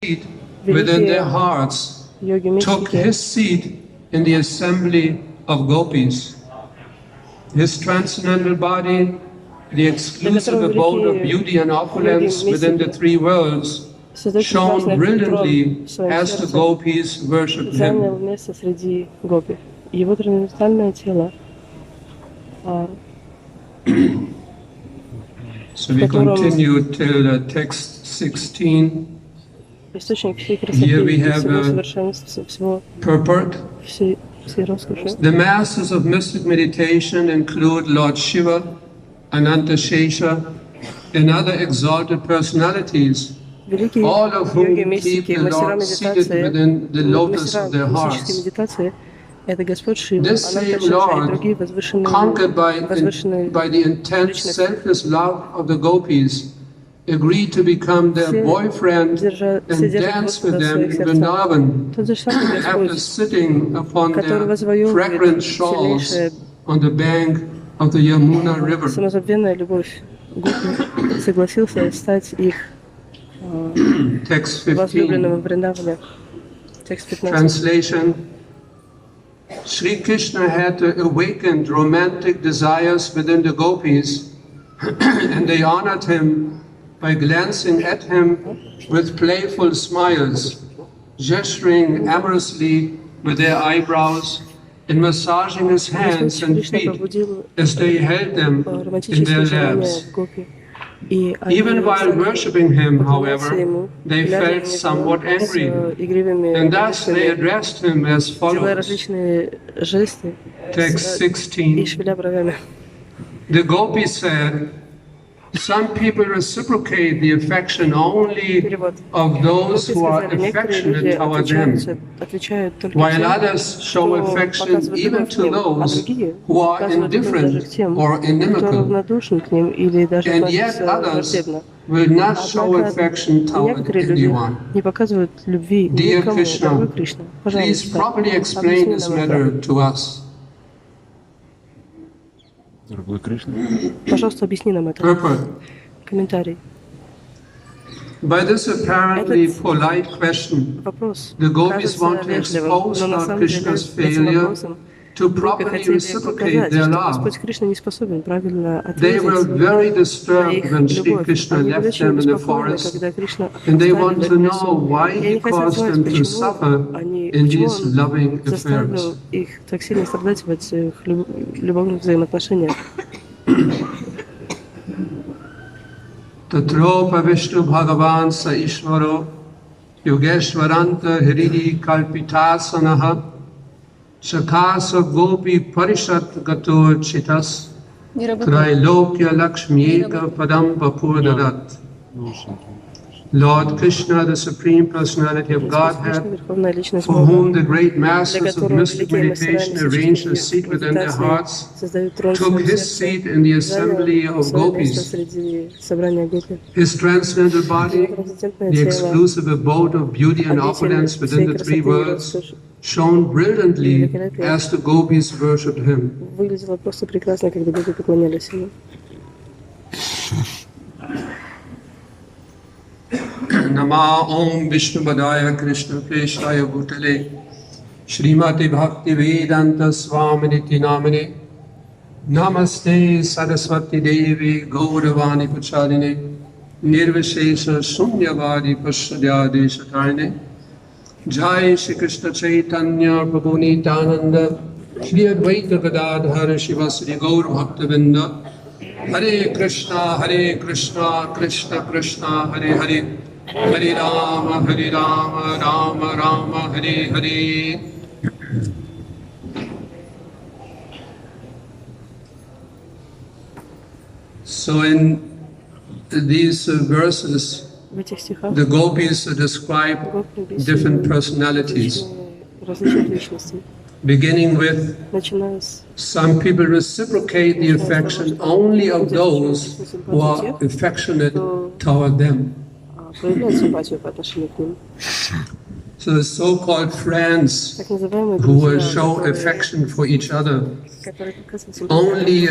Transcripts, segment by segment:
seat within their hearts, took his seat in the assembly of gopis. His transcendental body, the exclusive abode of beauty and opulence within the three worlds, shone brilliantly as the gopis worshipped him. So we continue till text 16. Here we have purport. The masters of mystic meditation include Lord Shiva, Ananta Shesha, and other exalted personalities, all of whom keep the Lord seated within the lotus of their hearts. This same Lord, conquered by the intense selfless love of the gopis, agreed to become their boyfriend and dance with them in Vrindavan after sitting upon their fragrant shawls on the bank of the Yamuna river. Text 15. Translation. Sri Krishna had awakened romantic desires within the gopis, and they honored him by glancing at him with playful smiles, gesturing amorously with their eyebrows, and massaging his hands and feet as they held them in their laps. Even while worshipping him, however, they felt somewhat angry, and thus they addressed him as follows. Text 16. The gopis said, "Some people reciprocate the affection only of those who are affectionate toward them, while others show affection even to those who are indifferent or inimical, and yet others will not show affection toward anyone." Dear Krishna, please properly explain this matter to us. Пожалуйста, объясни нам это. Комментарий. By this apparently polite question, the gopis want to expose Lord Krishna's failure to properly reciprocate their love. They were very disturbed when Sri Krishna left them in the forest, and they want to know why he caused them to suffer in these loving affairs. Tatropa Vishnu Bhagavan Sa Ishvaro Yogeshwaranta Hridi Kalpitasanaha Shakasa Gopi Parishat Gator Chitas Trailokya Lakshmieka Padam Papurdadat. Lord Krishna, the Supreme Personality of Godhead, for whom the great masters of mystic meditation arranged a seat within their hearts, took his seat in the assembly of gopis. His transcendental body, the exclusive abode of beauty and opulence within the three worlds, shone brilliantly as the gopis worshipped him. Nama Om Vishnu Padaya Krishna Preshaya Bhutale Srimati Bhaktivedanta Swami Niti Namane Namaste Saraswati Devi Gauravani Pachaline Nirvishesha Sunyavadi Pasadhyadesha Tarine Jai Shri Krishna Chaitanya Prabhu Nityananda Shri Advaita Gadadhara Shivasri Gaur Bhaktavinda Hare Krishna, Krishna Krishna, Hare Hare, Hare Rama, Rama Rama, Hare Hare. So in these verses, the gopis describe different personalities. Beginning with, some people reciprocate the affection only of those who are affectionate toward them. So the so-called friends who will show affection for each other only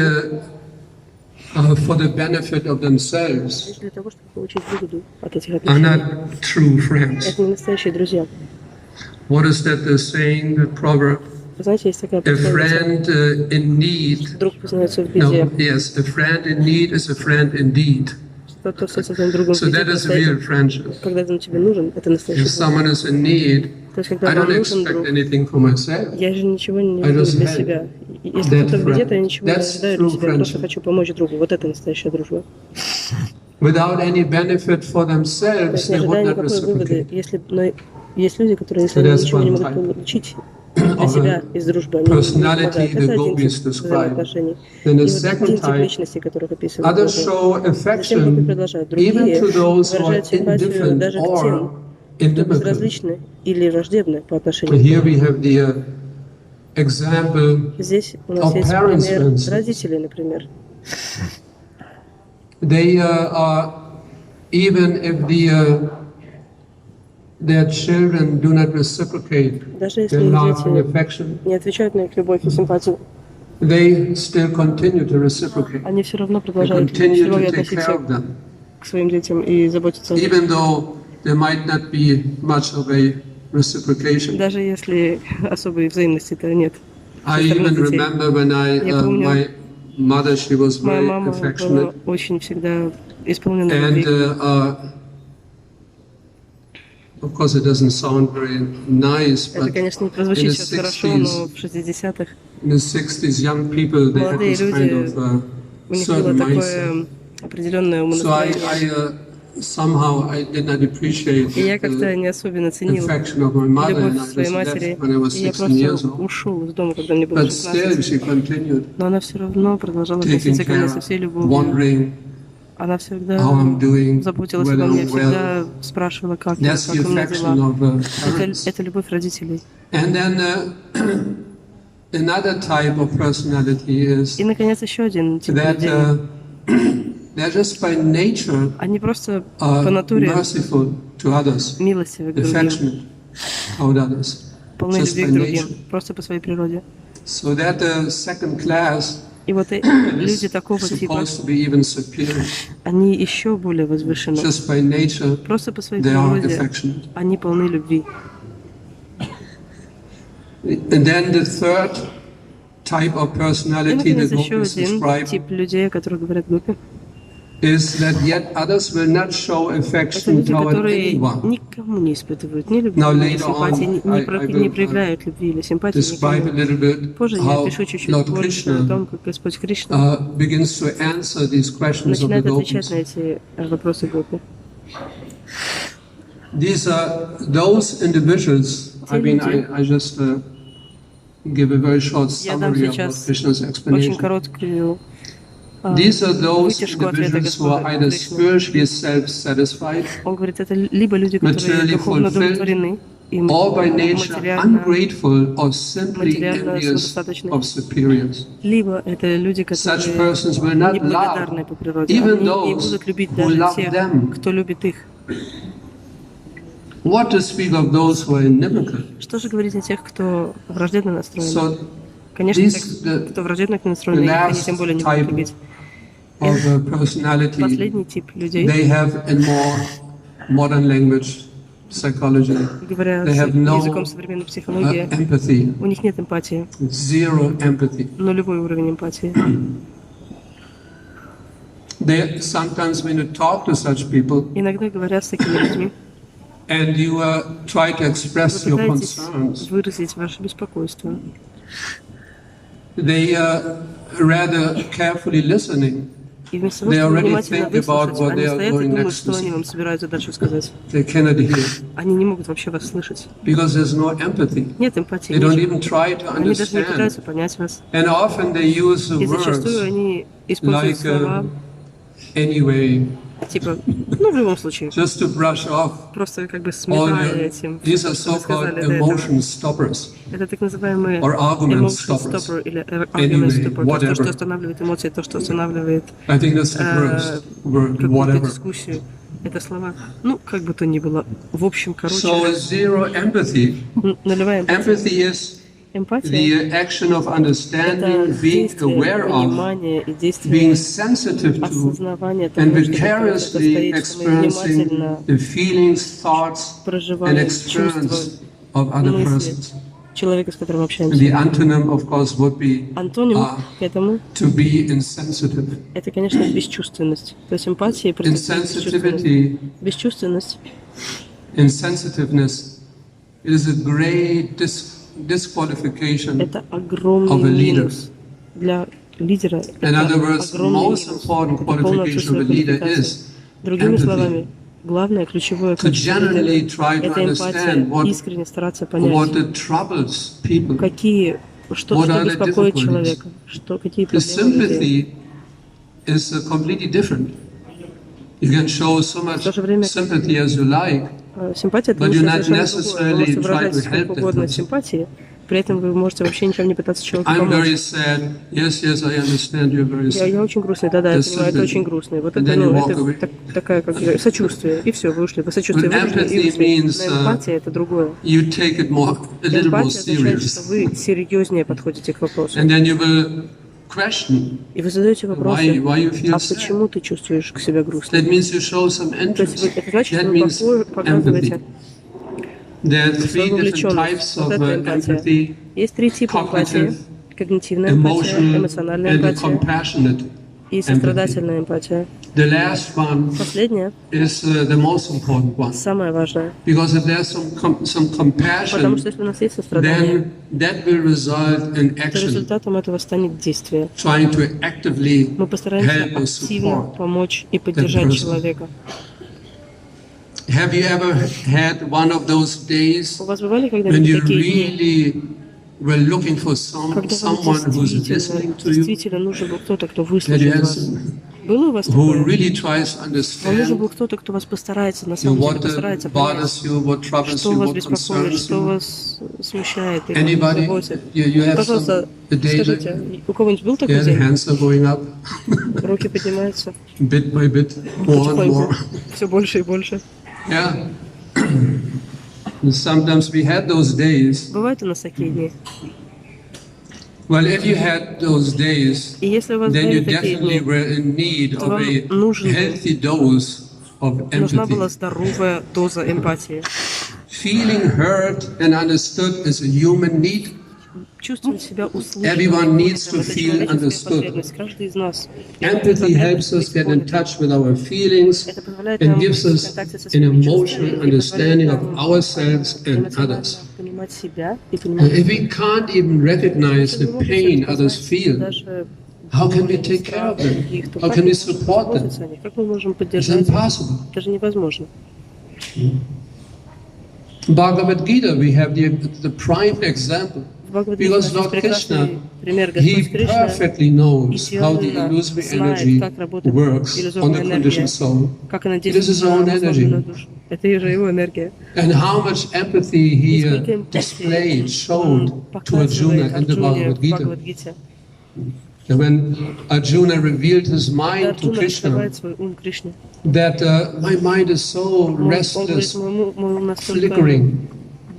for the benefit of themselves Для того, чтобы получить выгоду от этих are отношений. not true friends. Это не настоящие друзья. What is that the saying, the proverb? Вы знаете, есть такая A пословица. friend in need. Друг познается в No, беде. yes, a friend in need is a friend indeed. Тот, кто со своим другом в So беде, that is real настоящий. friendship. Когда он тебе нужен, это настоящий If друг. someone is in need, То есть, когда I вам don't нужен expect друг, anything for myself. я же ничего не I делаю just для help себя. Если that кто-то в беде, то я friend. ничего не That's ожидаю для true себя. Просто friendship. хочу помочь другу. Вот это настоящая дружба. Without any benefit for То themselves, есть не they would ожидая not никакой выгоды. reciprocate. Но есть люди, которые, если So они that's ничего не one могут type получить для of себя из дружбы, они не personality помогают. the Это один gopis тип describe. взаимоотношений. Then the И вот second один тип type, личности, которых описывают others гопи. show Затем гопи affection продолжают. even Другие to those who are выражают симпатию indifferent даже к тем, or кто inimical. безразличны или враждебны по отношению к Here ним. we have the example Здесь у нас of есть parents, for пример instance. родителей, например. They are, even if their children do not reciprocate Даже если their их love and дети affection, не отвечают на их любовь и симпатию, they still continue to reciprocate. они все равно They продолжают с continue любовью to take care относиться of them, к своим детям и заботиться о них. even though there might not be much of a reciprocation. Даже если особой взаимности-то нет. I Со стороны even детей. remember when Я помню, my mother, she was моя very мама была affectionate, очень всегда исполнена and любви. of course it doesn't sound very nice, Это, but конечно, не in прозвучит the сейчас хорошо, но 60s, в 60-х in the 60s, young people, they had молодые this kind люди, of у них было certain mindset. такое определенное So умонастроение. somehow I did not appreciate И я как-то the не особенно ценил affection of my mother, and любовь I своей just матери. left when I was И я 16 years просто old. ушел из дома, когда мне было But still, 16. she continued Но она все равно продолжала taking относиться ко мне care, со всей любовью. wondering Она всегда how I'm doing, заботилась whether обо мне, I'm всегда well. спрашивала, как я, That's как the у меня affection дела. of parents. Это любовь родителей. And then another type of personality is И, наконец, еще один тип that людей. they're just by nature Они просто по натуре merciful to others, милостивы к другим, affectionate toward others, полны just любви by к другим, nature. просто по своей природе. So that the second class И вот люди is такого типа, supposed to be even superior. они еще более возвышены. Just by nature, Просто по своей they are природе affectionate. они полны любви. And then the third type of И, personality наконец, that еще gopis один describe тип людей, о которых говорят гопи. is that yet others will not show Это affection люди, toward которые anyone. никому не испытывают ни любви, Now, ни later симпатии, on, не проявляют любви или симпатии Describe a никому. little bit Позже я how опишу чуть-чуть Lord больше о Krishna том, как Господь Кришна begins to answer these questions of the начинает отвечать gopis. на эти вопросы гопи. These are those individuals. I mean, I just give a very short Я дам summary of Lord сейчас Krishna's очень explanation. короткую These are those вытяжку ответа individuals who are Господа either Кришны. spiritually self-satisfied Он говорит, это либо люди, которые Materially духовно fulfilled, удовлетворены и or by nature материально, ungrateful or simply материально envious самодостаточны. of superiors. либо это люди, Such которые persons will not неблагодарны love по природе. even Они не those будут любить who даже love тех, them. кто любит их. What to speak of those who are inimical? Что же говорить о тех, кто враждебно настроен? So Конечно, this, тех, кто враждебно настроен, их они тем более не будут type любить. of personality Последний тип людей, they have in more modern language psychology, говоря they have no языком современной психологии, empathy, у них нет эмпатии, zero empathy. нулевой уровень эмпатии. They sometimes when you talk to such people Иногда говорят с такими людьми, and you try to express вы your пытаетесь concerns, выразить ваше беспокойство. they rather carefully listening. И вместо того, They чтобы already внимательно think about выслушать, what они they are стоят и going думают, next что to они say. вам собираются дальше сказать. They cannot hear Они не могут вообще вас слышать. because there's no empathy. Нет эмпатии. They don't ничего. even try to Они даже не understand. пытаются понять вас. And often they use the И зачастую words они используют like слова, anyway, типа, ну, в любом случае, just to brush off просто как бы all сметая the, этим, these are что вы so-called сказали до этого. emotion stoppers. Это так называемые or argument emotion stoppers. stopper или argument Anyway, stopper. То, whatever. что останавливает эмоции, то, что останавливает I think that's the worst word, какую-то whatever. дискуссию. Это слова, ну, как бы то ни было. В общем, короче, So zero empathy. нулевая эмпатия. Empathy is Эмпатия the action of — это understanding, being действие, aware of, понимание и being действие, sensitive to, осознавание and того, что это vicariously стоит, что мы experiencing внимательно the feelings, thoughts, and проживаем чувства, experience of other мысли persons. человека, с которым And общаемся. the antonym, of course, would be Антоним к этому to be insensitive. — это, конечно, бесчувственность. То есть эмпатия и бесчувственность. Insensitivity, Бесчувственность insensitiveness, it is a great disqualification — это of огромный a leader. минус для лидера. In Это other words, огромный most минус. important Это полное qualification of отсутствие a leader квалификации. is Другими empathy. словами, главное ключевое To genuinely качество try — to это эмпатия, understand искренне стараться what понять, the troubles people. что What are the беспокоит difficulties? человека, какие The проблемы людей. sympathy is completely different. You can show so much то же время sympathy as you like, Симпатия — это but you нечто not совершенно другое. Вы necessarily можете try выражать to сколько help that угодно person. симпатии, при этом вы можете вообще ничем не пытаться человеку I'm very помочь. sad. Yes, I understand you're very sad. Я очень грустный, да, я Just понимаю, это sympathy. очень грустно. И вот And это, then you walk away. это такая, как бы, сочувствие, и все, вы ушли. Вы сочувствие But выразили, и empathy ушли. means, Но эмпатия — это другое. You take it a little more Эмпатия означает, что serious. вы серьезнее подходите к вопросу. And then you will question И вы задаете вопросы, why you feel а sad. почему ты чувствуешь себя грустно? That means you show some То есть interest. это значит, That что means вы показываете empathy. There are three свою different вовлеченность. types Вот of это эмпатия. empathy: Есть три типа эмпатии. cognitive, Когнитивная эмпатия, emotional, эмоциональная and the эмпатия compassionate и empathy. сострадательная эмпатия. The last one Последняя is the most important one, самая важная. because if there's some Потому compassion, что если у нас есть сострадание, then that will result in то action, результатом этого станет действие. trying to actively Мы постараемся help or активно support. помочь и поддержать person. человека. Have you ever had one of those days У вас бывали when когда-нибудь you такие дни, really were looking for когда вам someone who's listening to you, действительно нужен был кто-то, кто that you выслушает have вас? Было у вас who такое? really tries to Вам нужен был understand кто-то, кто вас постарается, на you самом деле, what постарается bothers понять, you, what troubles что you, вас what беспокоит, concerns что you. вас смущает или Anybody? заботит. You have Пожалуйста, a day that скажите, у кого-нибудь был такой yeah, the день? hands are going up, Руки поднимаются bit by bit, more and more. потихоньку, все больше и больше. Yeah. And sometimes we had those days. Бывают у нас такие дни. Well, if you had those days, И если у вас then you были такие definitely дни, were in need of вам a нужен был- healthy dose of нужна была empathy. здоровая доза эмпатии. Feeling heard and understood is a human need. Чувствовать себя услышанным. Everyone needs to Это feel человеческая understood. потребность. Каждый из нас. Empathy helps us get in touch with our feelings Это позволяет and нам gives быть в us контакте со an своими emotional чувствами и understanding позволяет of нам ourselves and эмоционально others. понимать себя и And понимать if we can't even recognize Если the мы можем pain себе others познать feel, даже how can we take care страх of them? других, то How как can мы we можем support them? позаботиться о них? Как мы можем It's поддержать их? impossible. Это же невозможно. Bhagavad Gita, we have the prime example. В Бхагавад-гите Because есть Lord прекрасный Krishna, пример. He Господь Кришна perfectly knows how the идеально illusory знает, energy как работает works on иллюзорная the энергия, conditioned soul. как она It is действует his на own обусловленную energy. душу. Это же его энергия. And how much empathy he Сколько эмпатии displayed, он showed to показывает Arjuna in the Арджуне Bhagavad в Gita. Бхагавад-гите. And when Arjuna revealed his Когда mind to Арджуна Krishna, раскрывает свой ум Кришне, that my mind is so он говорит, restless, мой ум настолько flickering.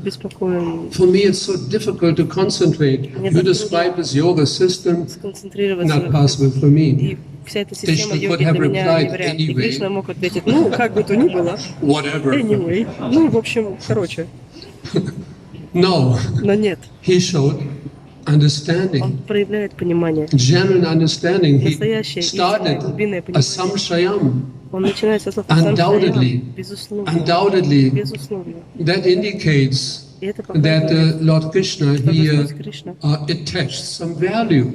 беспокоен, For me, it's so difficult to concentrate. You described this yoga system, сконцентрироваться. not possible for me. И вся эта система Krishna йоги could для have меня replied не вариант. И anyway. Кришна мог ответить, ну, как бы то ни было, Whatever. anyway. Ну, в общем, короче, No, но нет. he showed Он understanding, проявляет понимание. genuine understanding. He Настоящее, истинное, started глубинное a понимание. samshayam. Он начинает со слов Undoubtedly. безусловно. Undoubtedly, Безусловно. that indicates И это that показывает, Lord Krishna, что he Господь Кришна attached some value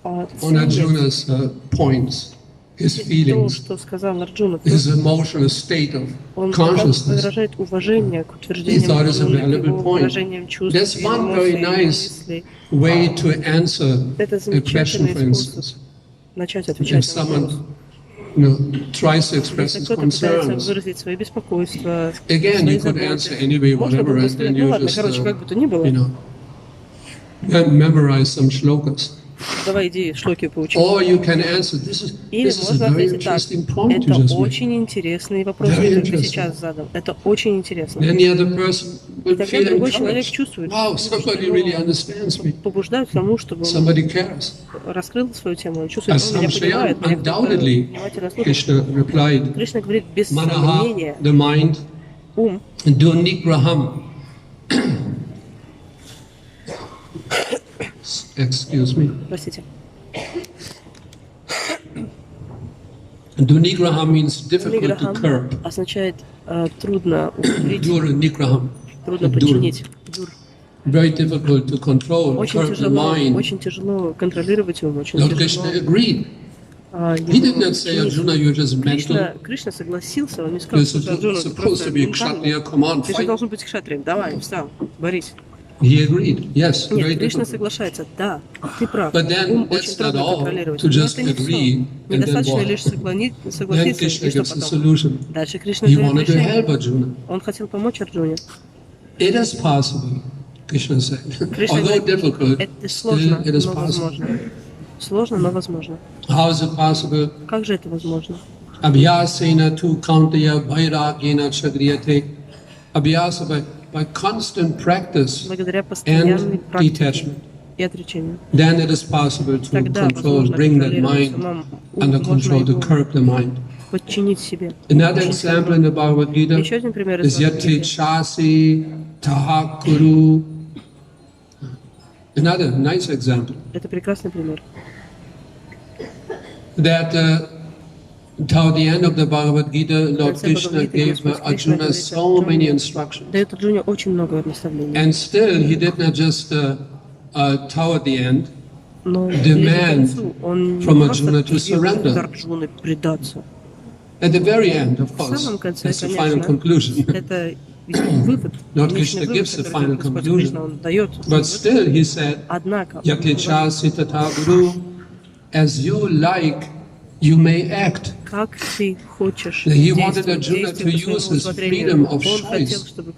on ценит Arjuna's points, his то, feelings, что сказал Арджуна. his emotional state of Он consciousness. выражает уважение к He утверждениям thought it's a Арджуны, к valuable его point. выражениям чувств, That's его one эмоций, very его nice мыслей. way to answer Это a question, замечательный for способ instance. начать If отвечать на вопрос. someone tries to express Если his кто-то пытается concerns, выразить свои беспокойства, again, свои you could заботы, answer anyway, можно whatever, было and сказать, then ну you ладно, just, короче, как бы то ни было, memorize some shlokas. давай иди шлоки поучи. Or you can answer, Или this is a можно very ответить так, interesting point you это just made. очень интересный вопрос, Very который ты interesting. сейчас задал. Это очень интересно. Then the other person will тогда feel другой человек encouraged. чувствует, Wow, что somebody его really understands me. побуждают к тому, чтобы он Somebody cares. раскрыл свою тему, он чувствует, As он меня понимает, меня кто-то undoubtedly, внимательно слушает. Krishna replied, Кришна говорит, без Manaha, сомнения, the mind, ум, Dunigraham. Excuse me. простите, Dunigraham means difficult to Ниграхам curb. означает трудно усмирить, Dunigraham. трудно подчинить. Дур. Very difficult to control, curb the mind. Очень тяжело контролировать ум, очень Lord Krishna тяжело. agreed. He did not say, Arjuna, you're just mental. Кришна согласился, он не сказал, You're что Арджуна, ты supposed to просто be ментальный. Kshatriya, come on, Ты же fight. должен быть кшатрием, давай, встал, борись. He agreed. Yes, very Нет, Кришна difficult. соглашается, да, ты прав, But then ум that's очень not трудно all, контролировать. to Но just это не agree все. and then Недостаточно what? лишь Then согласиться, Krishna и что gives a потом? solution. Дальше Кришна He дает wanted to help решение. Arjuna. Он хотел помочь Арджуне. It is possible, Krishna said. Кришна Although говорит, difficult, это still сложно, it is но possible. возможно. Сложно, но возможно. How is it possible? Как же это возможно? Abhyasena tu kauntaya vairagena chagriyate. Abhyasa by constant practice Благодаря постоянной and практике detachment. и отречению. Then it is possible to Тогда control, возможно bring that контролировать mind умом, under можно control, to его curb the mind. подчинить себе. Another example in the Bhagavad Gita Еще один пример is из yate Бхагавад-гиты. chasi tahakuru. Another nice example. Это прекрасный пример. That toward the end of the Bhagavad Gita, Lord конце Krishna Бхагавад-гиты gave Господь Кришна Arjuna говорит so many Арджуне, instructions. дает Арджуне очень много наставлений. And still, he did not just toward the end Но demand ближе к концу он не from просто Arjuna to требует surrender. от Арджуны предаться. At the very end, of В course, самом конце, that's the final конечно, conclusion. это вывод, Lord конечный Krishna вывод, gives the который final Господь conclusion. Кришна он дает. But still, he said, Однако, он Yate говорит, chasi tata guru, as you like, you may act. как ты хочешь He wanted действовать, Arjuna to действуй по use своему his усмотрению. freedom of Он хотел, choice. чтобы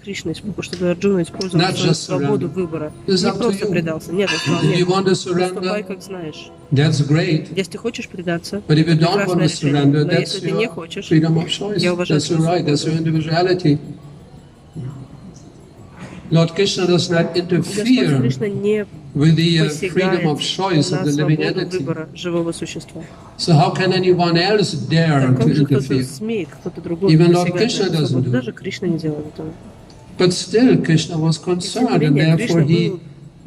чтобы Арджуна использовал Not свою just свободу surrender. выбора. It's Не up to просто you. предался. Нет, он сказал, If нет, you want to поступай, surrender, как знаешь. that's great. Если ты хочешь предаться, But if you это don't want прекрасное to решение. surrender, Но that's если ты не your хочешь, freedom of choice. я уважаю That's your твою right. That's your свободу. individuality. Lord Krishna does not Господь interfere Кришна не with the freedom посягает of choice of на the living свободу entity. выбора живого существа. So how can anyone else dare Так to как же кто-то interfere? смеет, кто-то другой Even Lord посягает Krishna на эту doesn't свободу? do Даже Кришна не делал этого. But still, Krishna was concerned, and therefore he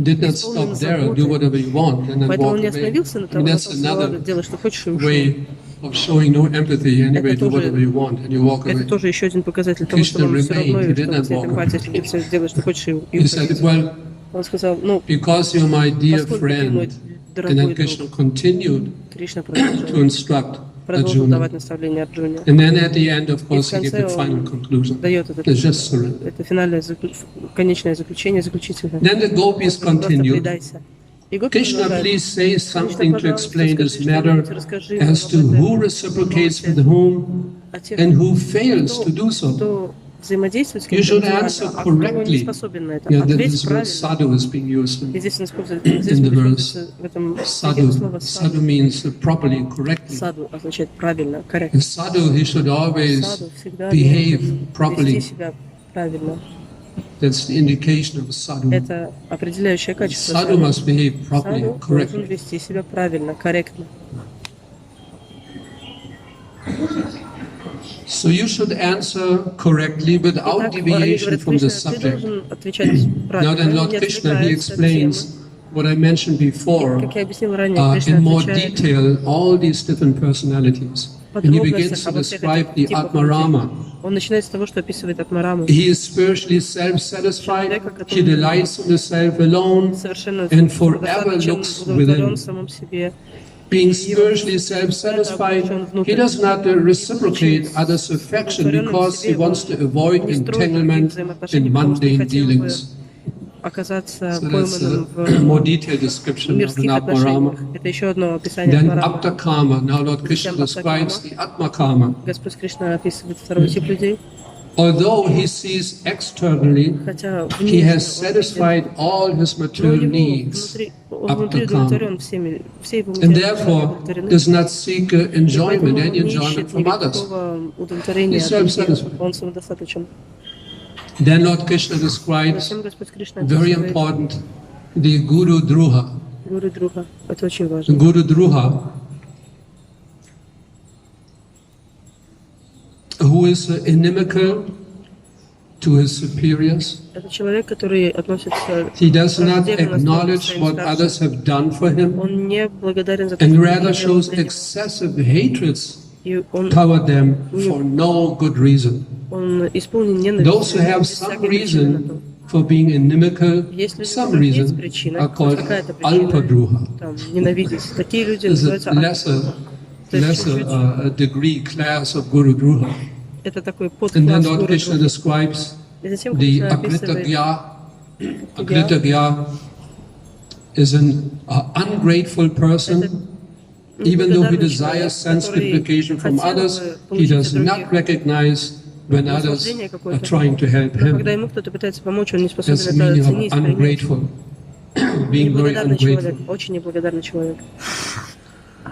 did not stop there, do whatever you want, and then Поэтому walk он не away. остановился на I том, mean, что that's another делай, что хочешь, и ушел. way of showing no empathy. Anyway, Это do тоже- whatever you want, and you walk Это away. тоже еще один показатель того, что Krishna вам все равно, remained, he и did что not у тебя walk эмпатия, если ты все делаешь, что хочешь, и He said, уходить. well, Он сказал, ну, because you're my dear поскольку ты мой friend, and дорогой then друг, Krishna continued Кришна to instruct продолжил Arjuna. давать наставления Арджуне. And then at the end, of И в course, he gave конце the final он conclusion. дает это, It's just surrender. это финальное, конечное заключение, заключительное. Then the gopis Просто continued. предайся. И Гопи Krishna, продолжает. please say something to пожалуйста, explain this скажи matter что-нибудь, расскажи as to об этом who reciprocates with вопросе. whom О тех, and who fails to do so. кто взаимодействует с You should кем-то answer эмоционально, а кто не correctly. способен на это. Yeah, Ответь this word правильно. sadhu is being used. И здесь он использует in the используется в этом Sadhu. слово Sadhu means properly, correctly. саду означает правильно, корректно. A sadhu, he should always Саду всегда behave должен properly. вести себя правильно. That's the indication of a sadhu. Это определяющее качество Sadhu саду. must behave properly, Саду должен correctly. вести себя правильно, корректно. So you should answer correctly without Итак, они deviation говорят, from the Кришна, ты subject. должен отвечать Now правильно, then, Lord не Krishna, he отвлекаясь от темы. explains what I mentioned before Как я объяснил ранее, Кришна in more отвечает detail all these different personalities. And he begins to подробностях обо всех describe этих the типах Atmarama. людей. Он начинает с того, что описывает Атмараму. He is spiritually self-satisfied, he delights in the self alone, Совершенно and forever достаточно looks удовлетворен within. самым себе. Being spiritually self-satisfied, he does not reciprocate others' affection because he wants to avoid entanglement in mundane dealings. Оказаться So that's пойманным a more в detailed description of the мирских отношениях. Atmarama. Это еще одно описание Then Атмарамы. Aptakama. Now Lord Krishna describes the Atmakama. Господь Кришна описывает второй тип людей. Although he sees externally, Хотя he has внешне satisfied all his но material его needs, внутри удовлетворен всеми, все его and материальные therefore удовлетворены. does not seek enjoyment, Поэтому any он не enjoyment ищет from others. никакого удовлетворения He's от других. self-satisfied. Он самодостаточен. Then Lord Krishna describes Затем Господь Кришна very описывает important the Guru Druha. Гуру Друха. Это очень важно. Guru Druha, who is inimical to his superiors. Это человек, который относится He does not враждебно к acknowledge своим what старшим. others have done for him, Он не благодарен за то, and что rather он сделал shows для них. excessive hatreds И он toward them for no good reason. исполнен ненавистью. Those who have без some всякой причины на то. reason for being inimical, Если у some них есть reason, причина, are called какая-то причина, Alpadruha. там, ненавидеть, такие люди There's a называются lesser degree class of Guru Druha. это такой And then подкласс Lord гуру Krishna Друха. describes И затем the Кришна описывает, Agritagya is an ungrateful person. Even though he desires sense gratification from others, he does not recognize when others are trying to help но когда him. ему кто-то пытается помочь, он не That's the способен это meaning оценить, of принять. ungrateful, being very Неблагодарный человек, ungrateful. очень неблагодарный человек.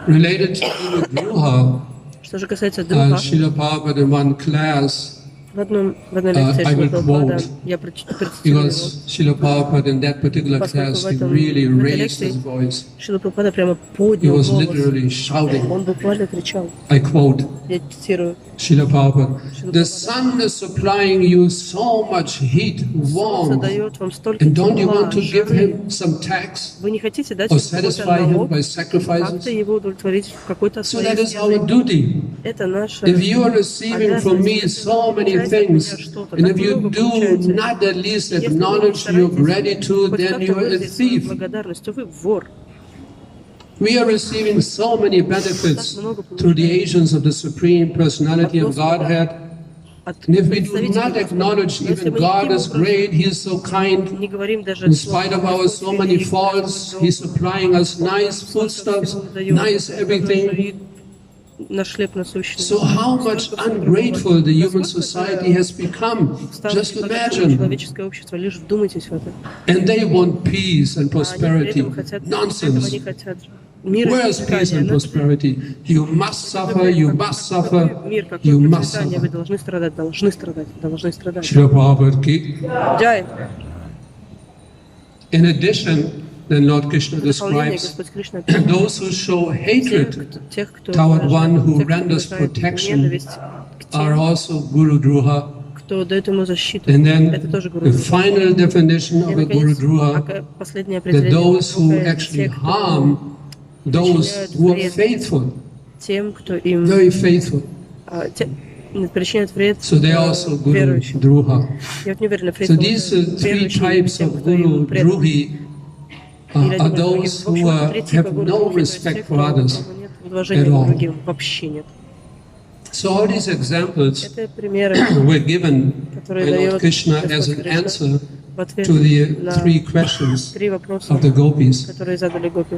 Related to Guru Druha, Что же касается Друха, Srila Prabhupada in one class, в одной лекции I will Шрила quote, я процитирую его. because Srila Prabhupada in that particular class, he really raised his voice. Шрила Прабхупада прямо He поднял was голос. literally shouting. Он буквально кричал. I quote, Я цитирую. Srila Prabhupada, the sun is supplying you so much heat, Солнце warmth, дает вам столько and don't you тепла, want to give жары. him some tax Вы не хотите дать or ему какой-то satisfy him налог, by как-то sacrifices? его удовлетворить в какой-то So своей that is our стены. duty. Это наша If you are receiving from me обязанность. so many Если вы things, получаете от меня что-то, and так if you много do получаете. not at least Если вы не acknowledge your стараетесь gratitude, хоть then как-то you are a выразить свою thief. благодарность, то вы вор. We are receiving so many benefits through the agents of the Supreme Personality of Godhead. От And if we do представителей not Господа. acknowledge Но если even мы God никаким is образом great, He is so kind, не говорим даже in слово spite of our Господь so many велик, faults, Господь He's supplying us nice foodstuffs, nice everything. наш хлеб насущный. So how much ungrateful the human society has become. Just imagine. Человеческое общество, лишь вдумайтесь в это. And they want peace and prosperity. Они Nonsense. хотят мира и Where's peace процветания. and Но prosperity? You must suffer, you must suffer, мир, какое you must процветание, вы suffer. должны страдать, должны страдать, должны страдать. Srila Prabhupada ki. Джай, In addition, then Lord Krishna в дополнение describes Господь Кришна описывает those who show hatred тех, кто toward one who тех, кто renders выражает protection ненависть к are тем, also Guru Druha. кто дает ему защиту. And then Это тоже Гуру the Друха. final definition И, of a Guru наконец, Druha, последнее that определение those who Друха — это actually те, кто harm those who are faithful, тем, кто им very faithful. причиняет вред So they are also Guru верующим. Druha. Я вот не уверена, So these three types of Guru Druhi are those who have no respect for others at all. Вообще нет. So all these examples Это примеры, were given by которые Lord дает Krishna as Господь an Кришна answer в ответ to the на three questions три вопроса, of the gopis. которые задали гопи.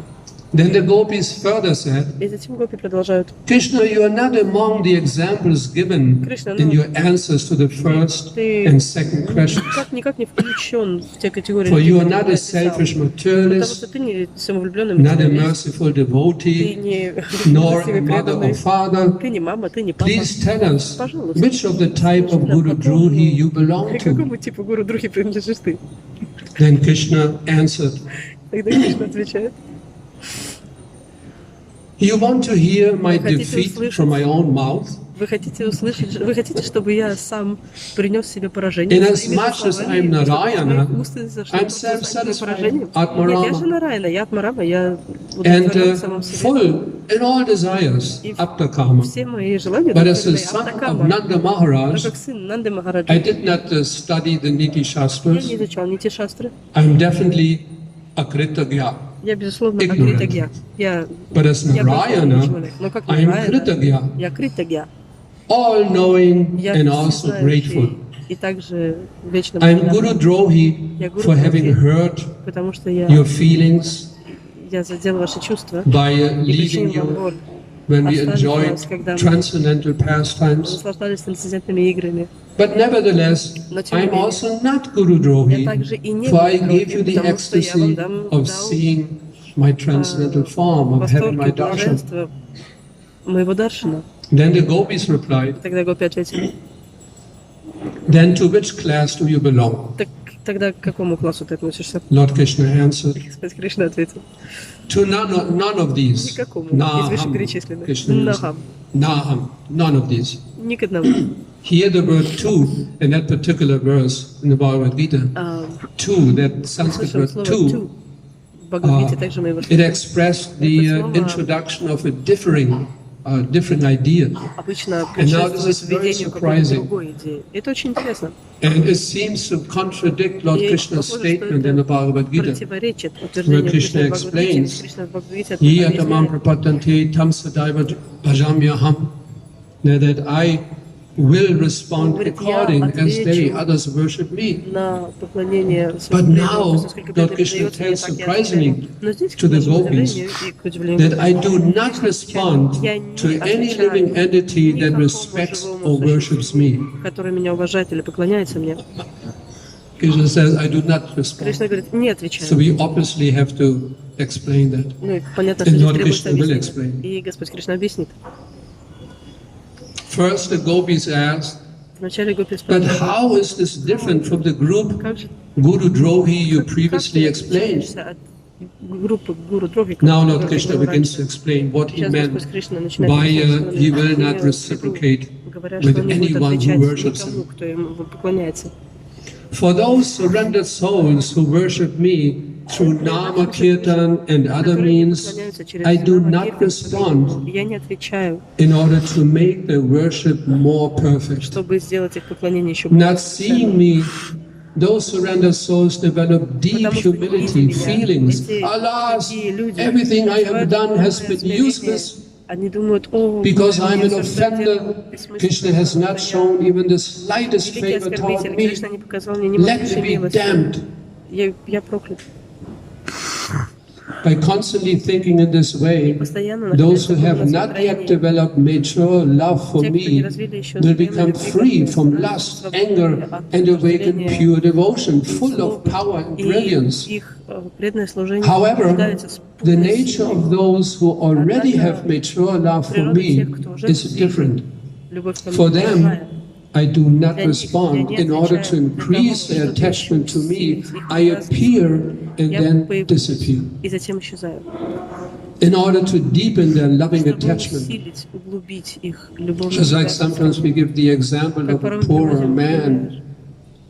Then the gopis further said, И затем гопи продолжают. Krishna, you are not among the examples given Krishna, in your answers to the first and second questions. Никак не включен в те категории, For you are которые not ты a описал. selfish Потому что materialist, ты не самовлюбленный not a материалист, merciful ты devotee, не nor a милостивый mother or преданный, father. ты не мама, ты не папа. Please tell us Пожалуйста. which of the type of Guru Druhi you belong К to. какому типу гуру Друхи принадлежишь ты? Then Krishna answered, Тогда Кришна отвечает. you want to hear my Хотите defeat услышать? from my own mouth? Вы хотите, чтобы я сам принес себе поражение? In as своими much as словами, I'm чтобы из Narayana, моих уст изошло I'm просто self-satisfied, поражение? Atmarama. Нет, я же Нараяна, я Атмарама, я And удовлетворен в самом себе. full in all desires, И Aptakama. все мои желания But as the удовлетворены. son of Аттакама. Nanda Но Maharaj, как сын Нанды Махараджа, I did not study the Niti я не Shastras. изучал ни те шастры. I'm definitely a Kritagya. Я, безусловно, Ignorant. акритагья. Я But as образованный Narayana, человек. Но как I am Нараяна, Kritagya, я критагья. all-knowing Я and also grateful. всезнающий и также вечно I am Guru благодарный. Drohi Я Гуру for having Друхи, hurt потому что я your feelings задел ваши чувства by и leading причинил вам you боль. when we Оставив enjoyed вас, когда мы transcendental pastimes. наслаждались трансцендентными играми. But nevertheless, Но тем не I'm менее, also not Guru я Drohi, также и не for I Гуру gave you Друхи, the потому что я вам ecstasy дал of seeing my transcendental form, of having восторг my и darshan. Then to which class do you belong? Так тогда к какому классу ты относишься? Lord Krishna answered, Господь Кришна ответил. to none of these. Никакому из вышеперечисленных. Krishna answered. Нахам. Naham, none of these. Ни к одному. Here the word two in that particular verse in the Bhagavad Gita, two, that Sanskrit Слышим word слово two, «ту». В Бхагавад-гите также мы его it слышим. expressed the introduction of a different idea. Обычно And now this is предшествует very введению какой-то surprising. другой идеи. Это очень интересно. And it seems to contradict Lord И Krishna's похоже, что statement in the это Bhagavad Gita. противоречит Where утверждению Krishna Кришны в Бхагавад-гите. explains, Кришна в Бхагавад-гите Ye atamam объясняет, prapatanti tam sadaiva bhajamyaham, that I will respond according as they others worship me. на поклонение But своему now, преданному, насколько Lord преданный Krishna предается мне, tells так я surprisingly отвечаю. Но здесь, к to the нашему gopis удивлению и к удивлению that I do not respond to any living entity that никакому respects живому or worships me. существу, который меня уважает или поклоняется мне. Krishna says, I do not respond. Кришна говорит, не отвечаю. So we obviously have to explain that. Ну и понятно, And что здесь Lord требуется Krishna will объяснение. explain. И Господь Кришна объяснит. First, the gopis asked, Вначале Гопи but спрашивают, how is this different from the group как же Guru Drohi you как previously ты explained? отличаешься от группы Гуру Дроги, Now которую Lord ты Krishna говорил begins to раньше? explain what he Сейчас meant Господь Кришна начинает by объяснять, что он he will имел not в виду, reciprocate говоря, что with он не будет anyone who отвечать worships никому, him. кто ему поклоняется. For those surrendered souls who worship me through Nama Kirtan and other means, I do not respond Я не отвечаю, in order to make their worship more perfect. чтобы сделать их поклонение еще более Not seeing me, those surrendered souls develop deep humility, feelings. Alas, everything I have done has been useless Они думают, о, because I'm an я offender. Krishna has not shown even the slightest великий favor toward оскорбитель, me. Кришна не показал мне ни Let малейшей me be милости. damned. Я проклят. By constantly thinking in this way, Постоянно those who находясь в have таком not yet настроении, developed mature love for те, кто не me, развили еще will взаимную become любовь free ко from мне, lust, свободны anger, от and awaken вожделения, pure devotion, full of power and и brilliance. их преданное служение However, нуждается в the полной nature силе. of those who already have mature love for Природа me тех, кто уже is развил different. любовь ко For мне them, другая. I do not Для них respond. я не In order to отвечаю для того, increase their чтобы attachment to me, усилить их I appear and Я then появляюсь disappear. и затем исчезаю. In order to deepen their loving Чтобы attachment. усилить, углубить их любовную Just like связь. sometimes we give the example Как of a порой мы poorer приводим man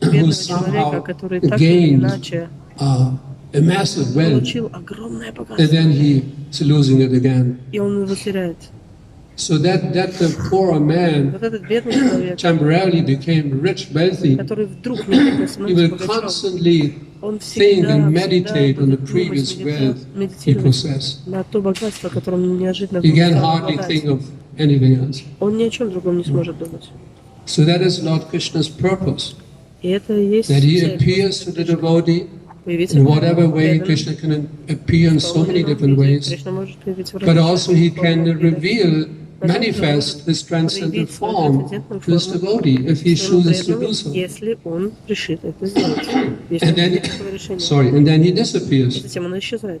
пример who бедного somehow человека, который так или gained иначе a massive wealth получил огромное and богатство, then he is losing it again. и он его теряет. So that the poorer man Вот этот бедный человек, temporarily became rich, wealthy, который вдруг неожиданно he становится will богачом, constantly он think всегда and meditate on the будет previous думать, wealth he медитировать possessed. на то богатство, которым он неожиданно He can стал hardly обладать. think of anything else. Он ни о чем другом не сможет думать. So that is Lord Krishna's purpose, И это и есть that he цель appears to the devotee появиться in в whatever way. преданном, Krishna can appear in so many different ways, Кришна может появиться в but разных also he can формах. reveal, manifest his transcendental form to his devotee if he chooses to do so. Если он решит это сделать. Если And он then, примет такое решение. and then he И disappears. затем оно исчезает.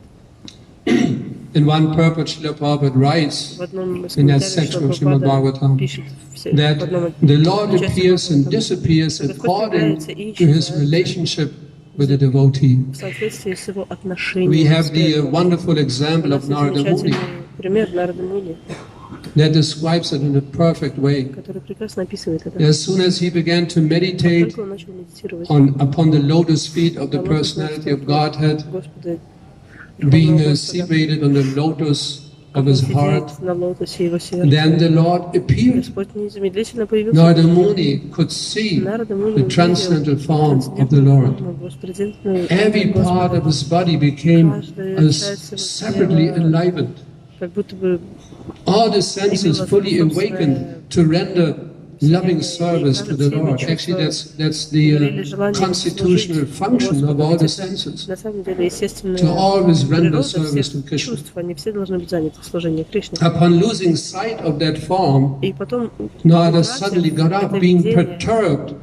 In one purport, Srila Prabhupada writes В одном из in that комментариев section of Шрила Srimad Прабхупада Bhagavatam пишет в that одном the Lord части appears and Бхагаватам, disappears что Господь according появляется и to his исчезает relationship with the devotee. в соответствии с его We отношением have с the преданным. wonderful У example нас of есть Narada замечательный Muni пример Нарады Муни, that describes it in a perfect way. который прекрасно описывает это. As soon as he began to meditate Только он начал медитировать upon the lotus feet of the personality of Godhead, Господа, being Господа, seated on the lotus of как он his сидит heart, на лотосе его then сердца. the Lord appeared. Господь незамедлительно появился. Narada Muni could see Нарада Муни the увидел transcendental form of the трансцендентную Lord. форму, беспрецедентную Every Господа. part of his body became Каждая часть его separately тела enlivened. как будто бы All the senses fully awakened to render loving service to the Lord. Actually, that's the constitutional function of all the senses, на самом деле естественная to always render природа service to всех Krishna. чувств, они все должны быть заняты в служении Кришне. Upon losing sight of that form, И потом Narada утратив suddenly got это up, being видение, perturbed,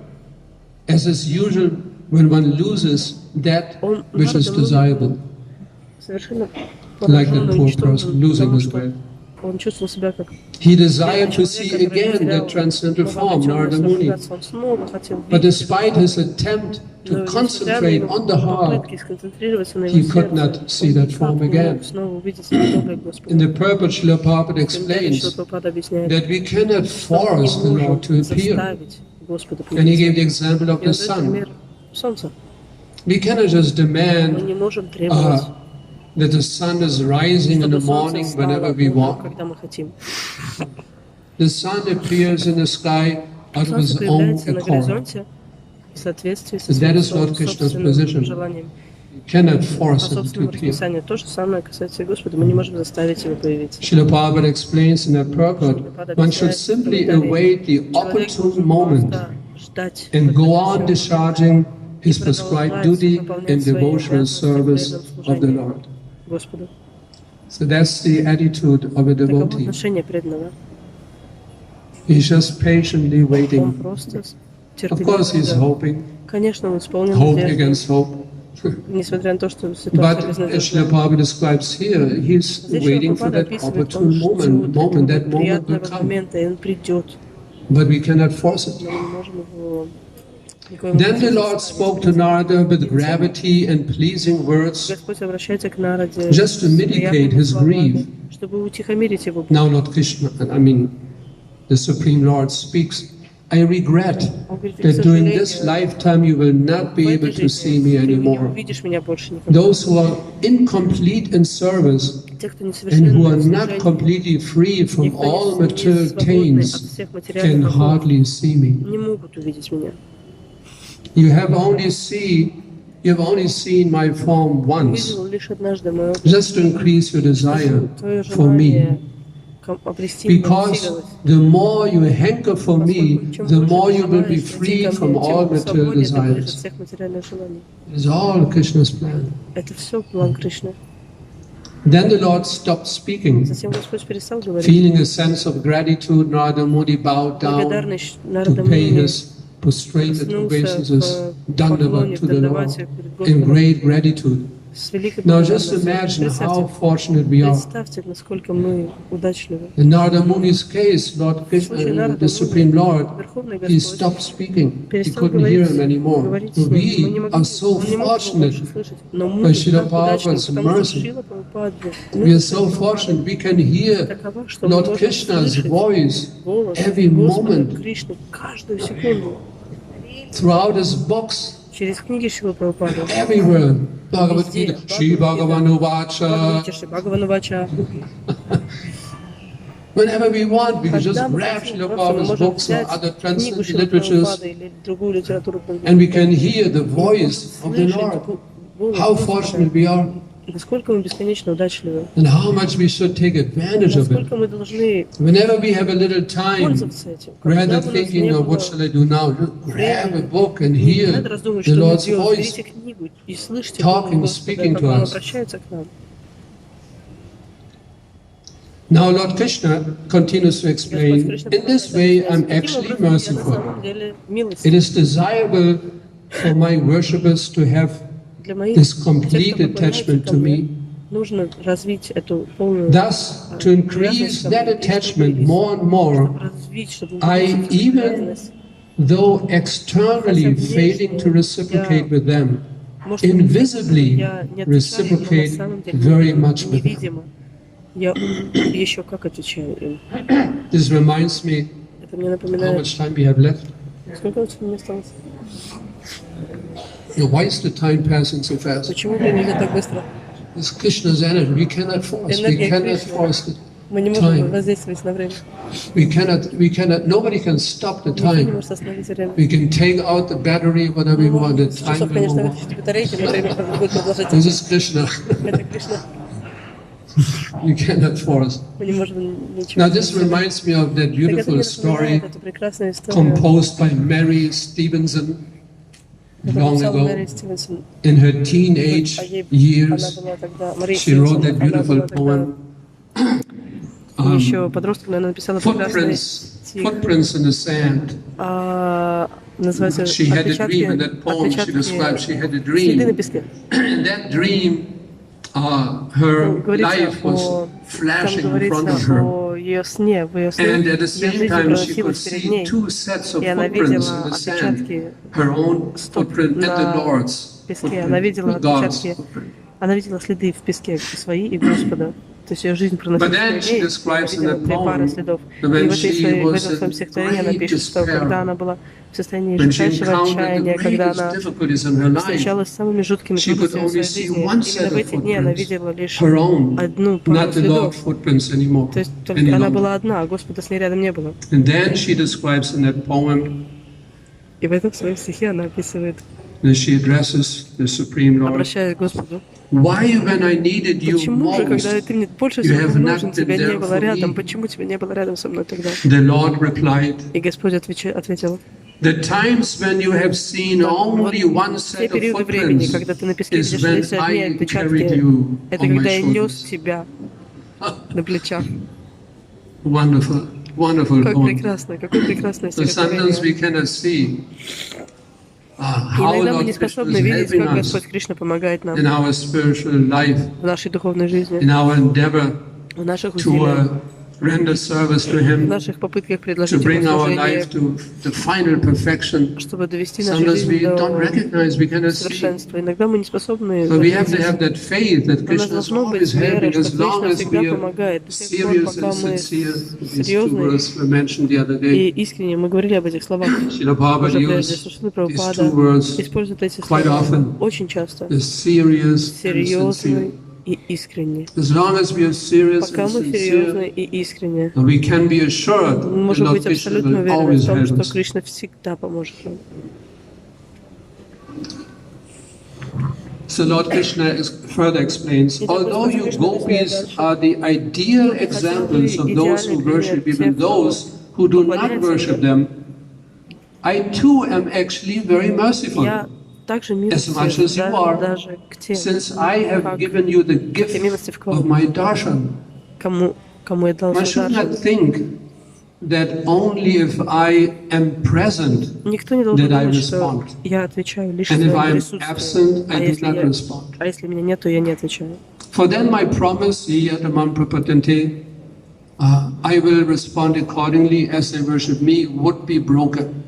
as is usual when one loses that which is desirable, совершенно like that поражен, poor уничтожен person losing потому, his что wealth. Он чувствовал себя как... He desired to see again the transcendental form, Narada Muni. But despite his attempt to concentrate on the heart, he could not see that form again. In the purport, Srila Prabhupada explains that we cannot force the Lord to appear. And he gave the example of the sun. We cannot just demand that the sun is rising in the morning whenever we want. The sun appears in the sky out of his own accord. So that is not Krishna's position. You cannot force him to appear. Srila Prabhupada explains in the purport, one should simply await the opportune moment and go on discharging his prescribed duty in devotional service of the Lord. So that's the attitude of a devotee. He's just patiently waiting. Of course he's hoping. Hope against hope. But as Srila Prabhupada describes here, he's waiting for that opportune moment. That moment will come. But we cannot force it. Then the Lord spoke to Narada with gravity and pleasing words, just to mitigate his grief. Now Lord Krishna, the Supreme Lord speaks, I regret that during this lifetime you will not be able to see me anymore. Those who are incomplete in service and who are not completely free from all material taints can hardly see me. You have only seen my form once, just to increase your desire for me. Because the more you hanker for me, the more you will be free from all material desires. It is all Krishna's plan. Then the Lord stopped speaking. Feeling a sense of gratitude, Narada Muni bowed down to pay his prostrated obeisances, dandavat to the Lord, in great gratitude. Now just imagine how fortunate we are. In Narada Muni's case, Lord Krishna, the Supreme Lord, he stopped speaking. He couldn't hear him anymore. We are so fortunate by Srila Prabhupada's mercy. We are so fortunate we can hear Lord Krishna's voice every moment throughout his books. Everywhere. Bhagavad Gita, Shri Bhagavanu Vacha. Whenever we want, we can just grab Srila Prabhupada's books or other transcendental literatures and we can hear the voice of the Lord. How fortunate we are. And how much we should take advantage of it. Whenever we have a little time, rather thinking of what shall I do now, grab a book and hear the Lord's voice talking, speaking to us. Now Lord Krishna continues to explain, in this way I'm actually merciful. It is desirable for my worshippers to have this complete attachment to me. Thus, to increase that attachment more and more, I, even though externally failing to reciprocate with them, invisibly reciprocate very much with them. This reminds me how much time we have left. Why is the time passing so fast? It's Krishna's energy. We cannot force. We cannot force the time. We cannot, nobody can stop the time. We can take out the battery, whatever we want, the time will move on. This is Krishna. You cannot force. Now this reminds me of that beautiful story composed by Mary Stevenson long ago. In her teenage years, she wrote that beautiful poem, Footprints in the Sand. She had a dream. In that poem she described she had a dream. In that dream, her life was flashing in front говорится of her. о ее сне, в ее сне, And at the ее same жизнь time, she could проносилась перед see ней, two sets of и она footprints видела in the sand, отпечатки her own стоп footprint and the на Lord's песке, она footprint, видела God's отпечатки, footprint. она видела следы в песке свои и Господа. То есть ее жизнь But проносилась then перед she ней, и она describes in видела that 3 пары poem следов. that И when в she этом was своем in стихотворении она great пишет, что когда despair, она была в состоянии when she жесточайшего encountered the отчаяния, когда greatest она difficulties in her life, встречалась с самыми жуткими she could трудностями в only своей see жизни, one именно set в of эти дни она footprints, видела лишь her own, одну пару not the следов. Lord's footprints anymore, То есть any только она longer. была одна, а Господа с ней рядом не было. And then she describes in that poem И в этом своем стихе она описывает, that she addresses the Supreme Lord. обращаясь к Господу: Why, when I needed you почему же, когда most, ты мне больше you всего have был not нужен, been тебя не there было for рядом? me? Почему тебя не было рядом со мной тогда? The Lord replied, И Господь ответил: the times when you have seen only one те set of периоды времени, footprints когда ты на песке is видишь when лишь одни I carried отпечатки, you это on my когда я нес shoulders. тебя на плечах. Wonderful, wonderful Как poem. прекрасно, какое прекрасное So sometimes we стихотворение. cannot see И how иногда мы Lord не Krishna способны is видеть, helping как us Господь Кришна помогает нам in our spiritual life, в нашей духовной жизни, in our endeavor в наших to усилиях, render service to в Him, наших попытках to предложить bring Ему our служение, life to the final perfection. чтобы довести нашу Sometimes we жизнь don't до recognize, we cannot see. совершенства. Иногда мы не способны But we have to have заметить. that faith that У нас Krishna is должно быть always вера, helping что as long Кришна as всегда we are помогает. До тех пор, serious пока and мы sincere. These two серьезны words were mentioned the other и day. искренне. Мы говорили об этих словах Srila Prabhupada уже прежде. used Шрила these Прабхупада two words использует эти quite слова often. очень часто. The serious and Серьезный sincere. и искренне. As long as we are serious Пока and мы серьезны sincere, и искренне, we can be assured мы that можем Lord быть Krishna абсолютно will уверены в always том, help что us. Кришна всегда поможет нам. So Lord Krishna further explains, although you gopis are the ideal examples of those who worship even those who do not worship them, I too am actually very merciful, Я также as much as you are, даже к тем, since I have как given you the gift of my darshan. кому я дал One свой should not даршан. think that only if I am present Никто не должен that I думать, что respond. я отвечаю лишь And if своим I am присутствием. absent, I do если not respond. если меня нет, то я не отвечаю. For then my promise, yatamam prapatante, I will respond accordingly as they worship me, would be broken.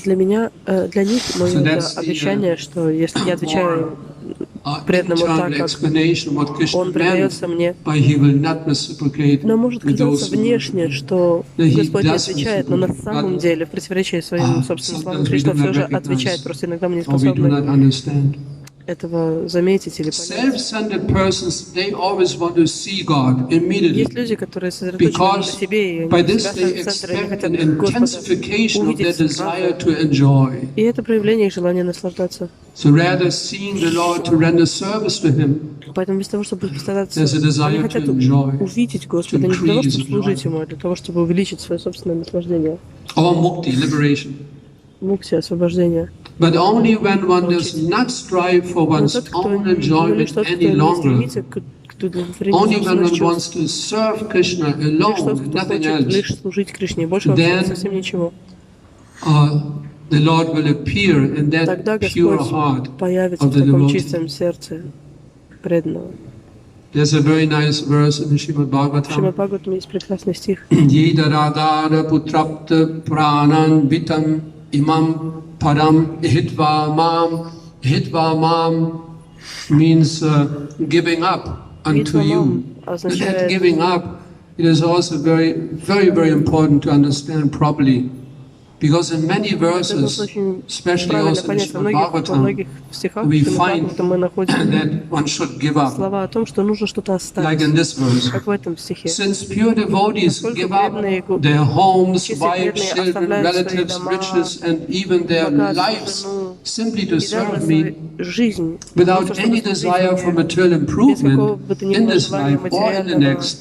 Для них мое So that's the, обещание, что если я отвечаю преданному internal так, как explanation what Krishna он meant придается мне, by he will not reciprocate но может with those казаться who внешне, что He Господь не does отвечает, но на reciprocate. самом деле, в противоречии своим собственным словам, sometimes we Кришна do все not же recognize отвечает, просто иногда мы не or we do способны not understand. этого заметить или понять. Self-centered persons, they always want to see God immediately. Есть люди, которые сосредоточены на Because себе, и by они this they себя в центре, они expect хотят an Господа intensification of their увидеть desire сразу. to enjoy. И это проявление их желания наслаждаться. So rather seeing the Lord to render service to Him, Поэтому вместо того, чтобы постараться, there's a desire они to хотят enjoy, увидеть Господа не to для того, increase чтобы служить enjoyment. Ему, а для того, чтобы увеличить свое собственное наслаждение. or mukti, liberation. Мукти, освобождение. But only when one does not strive for Но one's тот, кто own лишь enjoyment тот, кто any не longer, стремится к удовлетворению only when собственных one чувств, wants to serve Krishna лишь тот, alone, кто nothing хочет else, лишь служить Кришне, больше вообще совсем ничего, the Lord will appear in that тогда pure Господь heart появится of в the таком devotee. чистом сердце преданного. There's a very nice verse in the Srimad В Bhagavatam. Шримад Бхагаватам есть прекрасный стих. Yedaradara putrapta pranan vitam imam param hitva mam means giving up unto you. And that giving up, it is also very, very, very important to understand properly. Because in many verses, especially Правильно also in понять, во Srimad многих Bhagavatam, стихах we Шримад find Бхагаватам мы находим that one should give up. слова о том, что нужно что-то Like оставить, in this verse. как в этом стихе. Since pure devotees Насколько give up преданные their homes, чистые wives, преданные children, оставляют свои relatives, дома, riches, and even their богатство, lives жену, simply to и даже serve свою me жизнь, without просто any чтобы desire служить for мне, material без какого improvement бы то ни in было this желания life or in the материального next,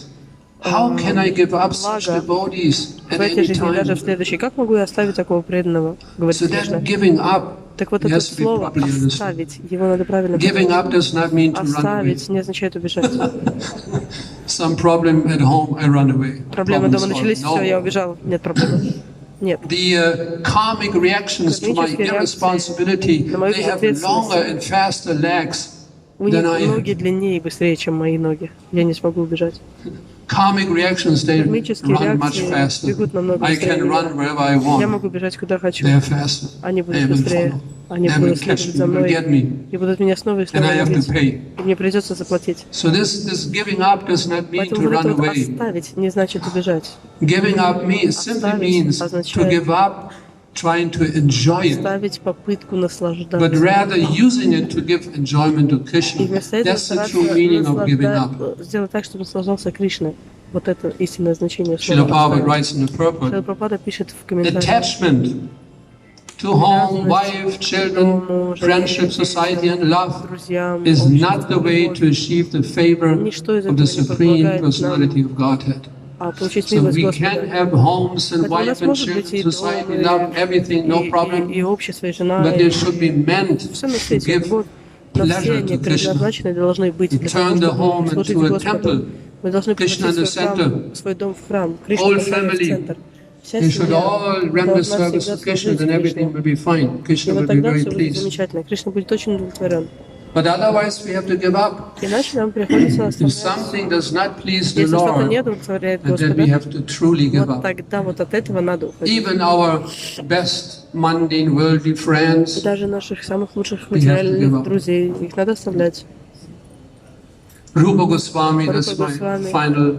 how can I give up such блага devotees в at этой any жизни, даже в time? следующей. Как могу я оставить такого преданного? Говорит So Кришна. that giving up Так вот это has to be слово properly understood. «оставить», его надо правильно Giving понять. up does not mean to run away. Оставить не означает убежать. Some problem at home, I run away. Проблемы Problem дома solved. начались, все, я No. убежал. Нет проблемы. Нет. The karmic reactions to my Кармические реакции irresponsibility, на мою they have безответственность. longer and faster legs У них ноги длиннее и быстрее, чем мои ноги. Я не смогу убежать. Karmic reactions, they Кармические run much реакции faster. бегут намного I быстрее can меня. run wherever I Я want. могу бежать куда хочу. They're faster. Они будут They will быстрее. follow. Они They будут will catch следовать me, за will мной get me. и будут меня снова и And снова I have to ловить. pay. И мне придется заплатить. So this giving up does not mean Поэтому to вот это run вот away. оставить не значит убежать. Giving up simply Оставить means to означает give up trying to enjoy it, оставить попытку but наслаждаться. rather using it to give enjoyment to И Krishna. вместо этого That's the стараться true meaning of giving up. сделать так, чтобы наслаждался Кришной. Вот это истинное значение Srila слова Prabhupada «оставить». writes in the purport, Шрила Прабхупада пишет в комментариях: attachment to home, wife, children, friendship, society, and love друзьям, is not обществу, the way любовь. to achieve the favor Ничто из of этого the не Supreme помогает Personality нам of Godhead. получить So милость we Господа. can have homes and Поэтому у wife нас and может быть children, и дом, society, love, everything, no и problem, общество, и жена, but и they should be meant все на to свете, give любовь. Но все pleasure они to Krishna. предназначены должны быть To для того, turn the чтобы home служить into a Господу. temple. Мы должны Krishna in превратить the center. свой дом в храм. Кришна Whole поставить в family. центр. Вся They should семья all render должна service всегда to Krishna, служить then everything Кришне. will be fine. И Krishna вот will be тогда very все будет pleased. замечательно. Кришна будет очень удовлетворен. But otherwise, we have to give up. Иначе нам приходится If оставлять. something does not please the Если что-то Lord, не удовлетворяет then we Господа, have to truly give вот up. тогда вот от этого надо уходить. Even our best mundane worldly friends, Даже наших самых лучших We have to give материальных up. друзей, их надо оставлять. Rupa Goswami, Rupa that's my Goswami. final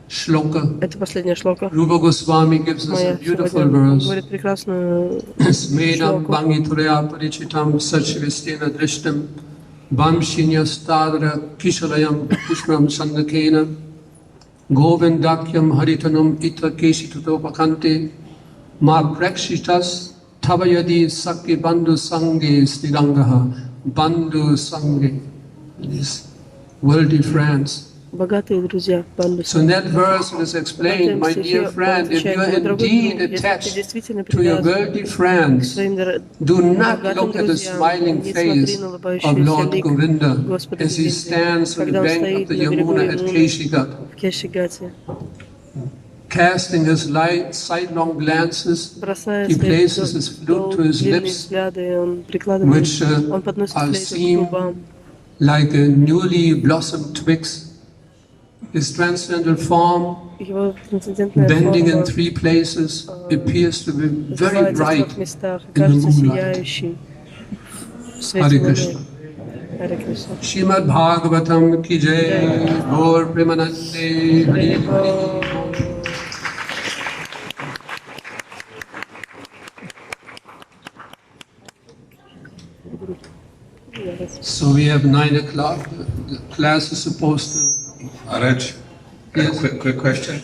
shloka. Это последняя шлока Rupa Goswami gives us a моя beautiful сегодня. Он verse. говорит прекрасную Smedam шлоку. bangiturya parichitam sachivistena drishtam vamshinyastadra kishalayam pushram sandakena govindakyam haritanam itra kesitutopakante ma prakshitas tavayadi sakki bandhu sange stirangaha bandhu sange. These worldly friends. Богатые друзья, банду. So in that verse it is explained, my dear friend, if you are indeed attached to your worldly friends, do not look at the smiling face of Lord Govinda as he stands on the bank of the Yamuna at Keshigat. Casting his light, sidelong glances, he places his flute to his lips, which are seen like a newly blossomed twigs. His transcendental form, bending in three places, appears to be very bright in the moonlight. Hare Krishna. Srimad Bhagavatam ki jai, Gaur Premanande, Hare Hare. So we have 9 o'clock. The class is supposed to. Araj, Yes. quick question.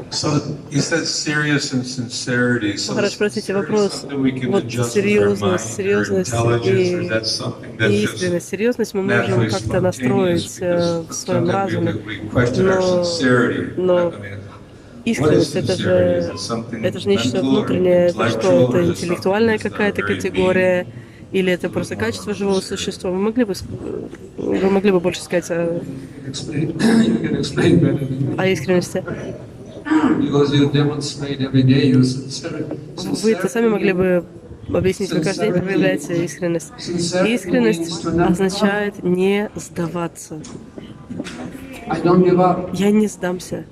So you said serious and sincerity. So Махарадж, is простите, sincerity вопрос. something we can Вот adjust with our mind, серьезность our intelligence, or и is that something that's just искренность. Серьезность мы можем naturally как-то настроить spontaneous? в своем Because разуме. sometimes we question our sincerity. но I mean, искренность это же нечто внутреннее, это что, это интеллектуальная какая-то категория, или это просто качество живого существа? Вы могли бы больше сказать You can explain better than me. о искренности? Because you demonstrate every day your sincerity. Вы это сами могли бы объяснить, вы каждый день проявляете искренность. Искренность означает не сдаваться. I don't give up. Я не сдамся.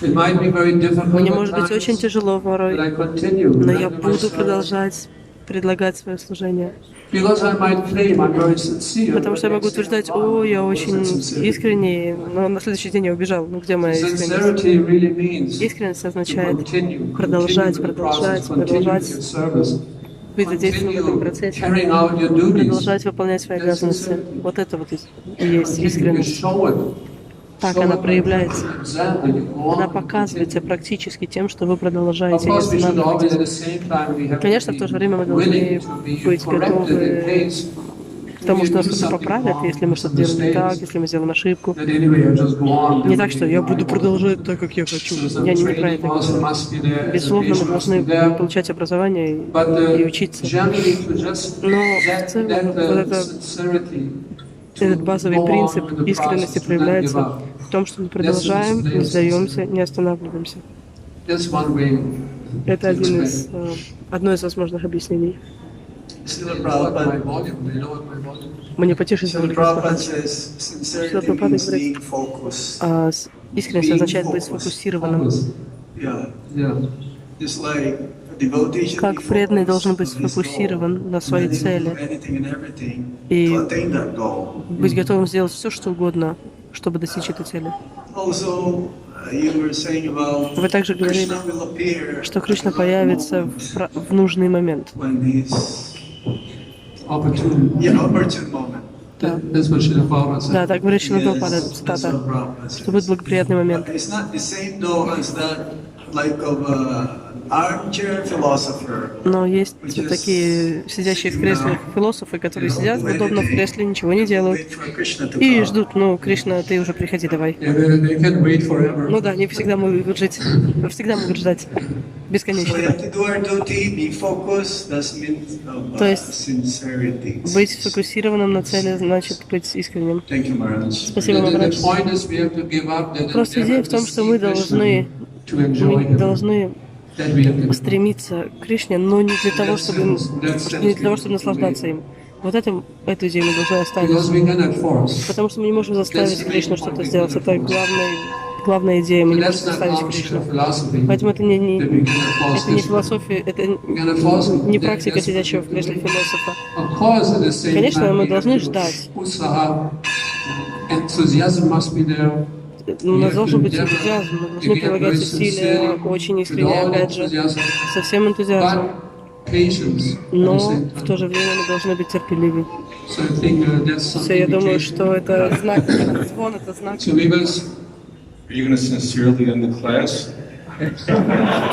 It might be very difficult Мне at может быть очень times, тяжело but I порой, continue. но я буду продолжать предлагать свое служение. Because I might claim I'm very sincere. Потому что я могу утверждать: о, я очень искренний, но на следующий день я убежал. Ну где моя искренность? Sincerity really means Искренность to означает continue продолжать, the process, continue your service, быть задействованным в этом continue процессе, carrying out your duties. продолжать выполнять свои обязанности. Вот это вот и есть You искренность. show it. Так она проявляется. Example, you go Она on. показывается практически тем, что вы Of продолжаете, не course, we should always at останавливаетесь. the same time we have Конечно, to в то же be время мы willing должны to be быть corrected in готовы case к тому, что we нас do что-то something поправят, wrong, если мы что-то делаем не так, если мы сделаем ошибку. that anyway I just go on. Не так, что я буду продолжать так, как я хочу. Я не про это Also говорю. must be there, Безусловно, мы education must должны be there. получать образование But и учиться. generally to just Но в целом вот sincerity, этот базовый принцип искренности проявляется в том, что мы продолжаем, не сдаемся, не останавливаемся. that's one way. Это одно из возможных объяснений. Мне потише сделали. Шрила Прабхупада говорит, искренность означает быть сфокусированным. Как преданный должен быть сфокусирован на своей цели и быть готовым сделать все, что угодно, чтобы достичь этой цели. Вы также говорили, что Кришна появится в нужный момент. Да, так говорит Шрила Прабхупада, цитата, что будет благоприятный момент. Но есть такие сидящие в кресле философы, которые сидят удобно в кресле, ничего не делают и ждут, ну, Кришна, ты уже приходи, давай. Ну да, они всегда могут жить, всегда могут ждать бесконечно. То есть быть сфокусированным на цели значит быть искренним. Спасибо, Махарадж. Просто идея в том, что мы должны стремиться к Кришне, но не для того, чтобы наслаждаться им. Вот эту идею мы должны оставить. Потому что мы не можем заставить Кришну что-то сделать. Это главная идея. Мы не можем заставить Кришну. Поэтому это не философия, это не практика сидящего в кресле философа. Конечно, мы должны ждать. У нас должен быть энтузиазм, мы должны прилагать усилия, очень искренне, опять же, со всем энтузиазмом. Но в то же время мы должны быть терпеливы. Все, я думаю, что это знак, этот звон, это знак. То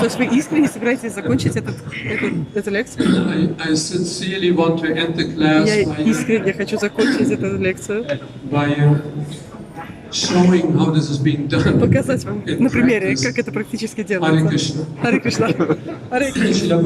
есть вы искренне собираетесь закончить эту лекцию? Я искренне хочу закончить эту лекцию. Показать вам на примере, как это практически делается. Харе Кришна. Харе Кришна.